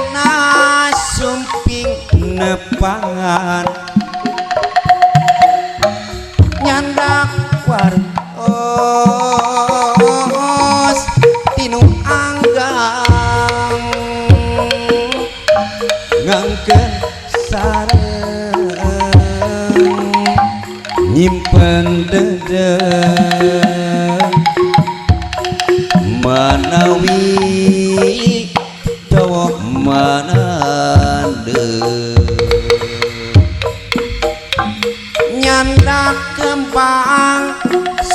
Anjeunna sumping nepangan nyandak wartos tinu anggang ngangkeun sareng nyimpen dedeng manawi dawa manande nyandak kembang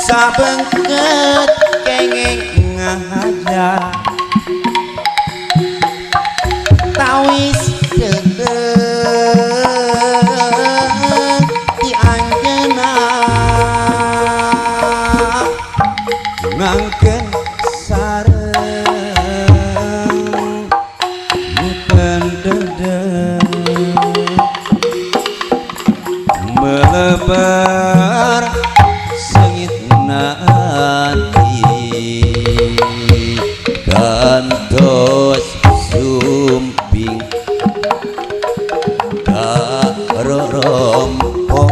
sabengket kengeng ngahaja tawis dedeng di anjeunna ngangkeun sareng nyimpen dedeng melebar sengitna ati gantos sumping karorompo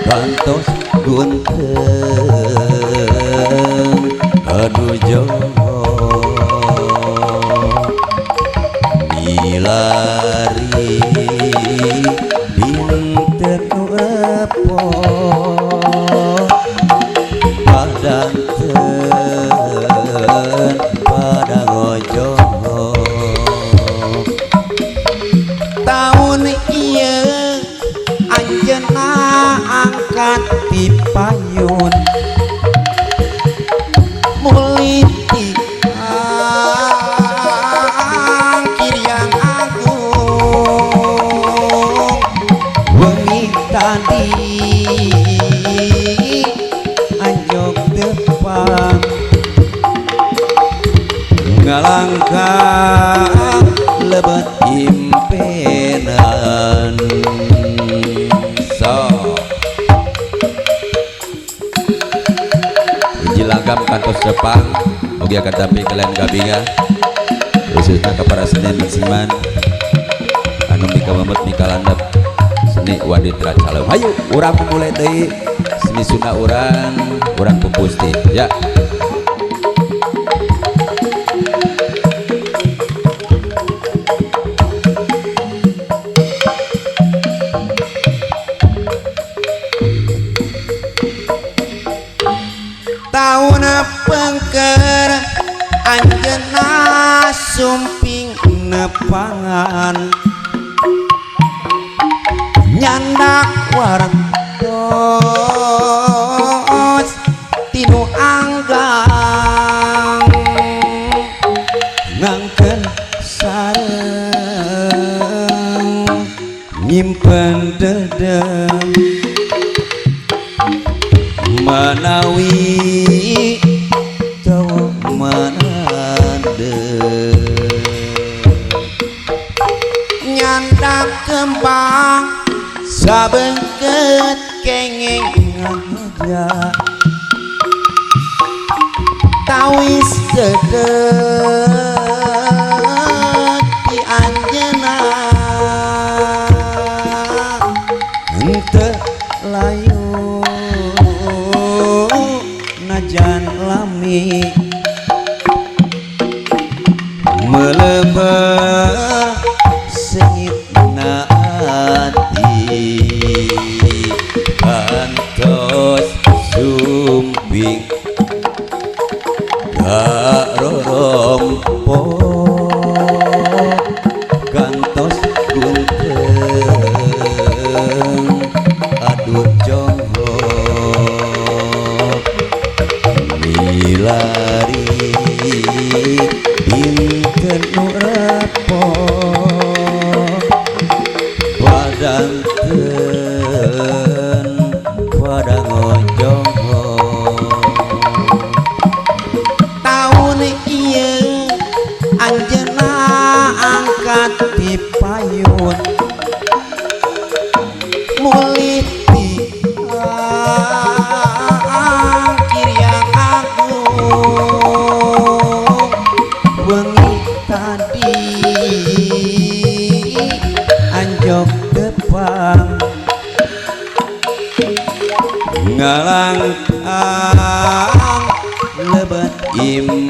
gantos gunteung kadujo milari dinten epo padanten pada ngojo taun ieu anjeunna angkat di payun muliti Kiryang Agung wengi tadi anjok depan ngalangkah lebet impenan so Jilangkam kantos Jepang oge akan tapi kalian gabinga khususnya kepada seni musiman anu mika memut mika landep seni waditra calem hayu urang mulai deui seni sunda urang pupusti ya taun pengker anjeunna sumping nepangan nyandak wartos tinu anggang ngangkeun sareng nyimpen dedeng manawi dawa manande nyandak kembang sabengket kengeng ngahaja tawis dedeg di anjeunna henteu layu najan lami melebar sengitna ati kantos sumping karorompo gantos gunteung aduh jonghok milari dinten nu repo padanten pada ngojong taun ieu anjeunna angkat di payun muliti Kiryang Agung wengi tadi anjok tepang ngalangkang lebet im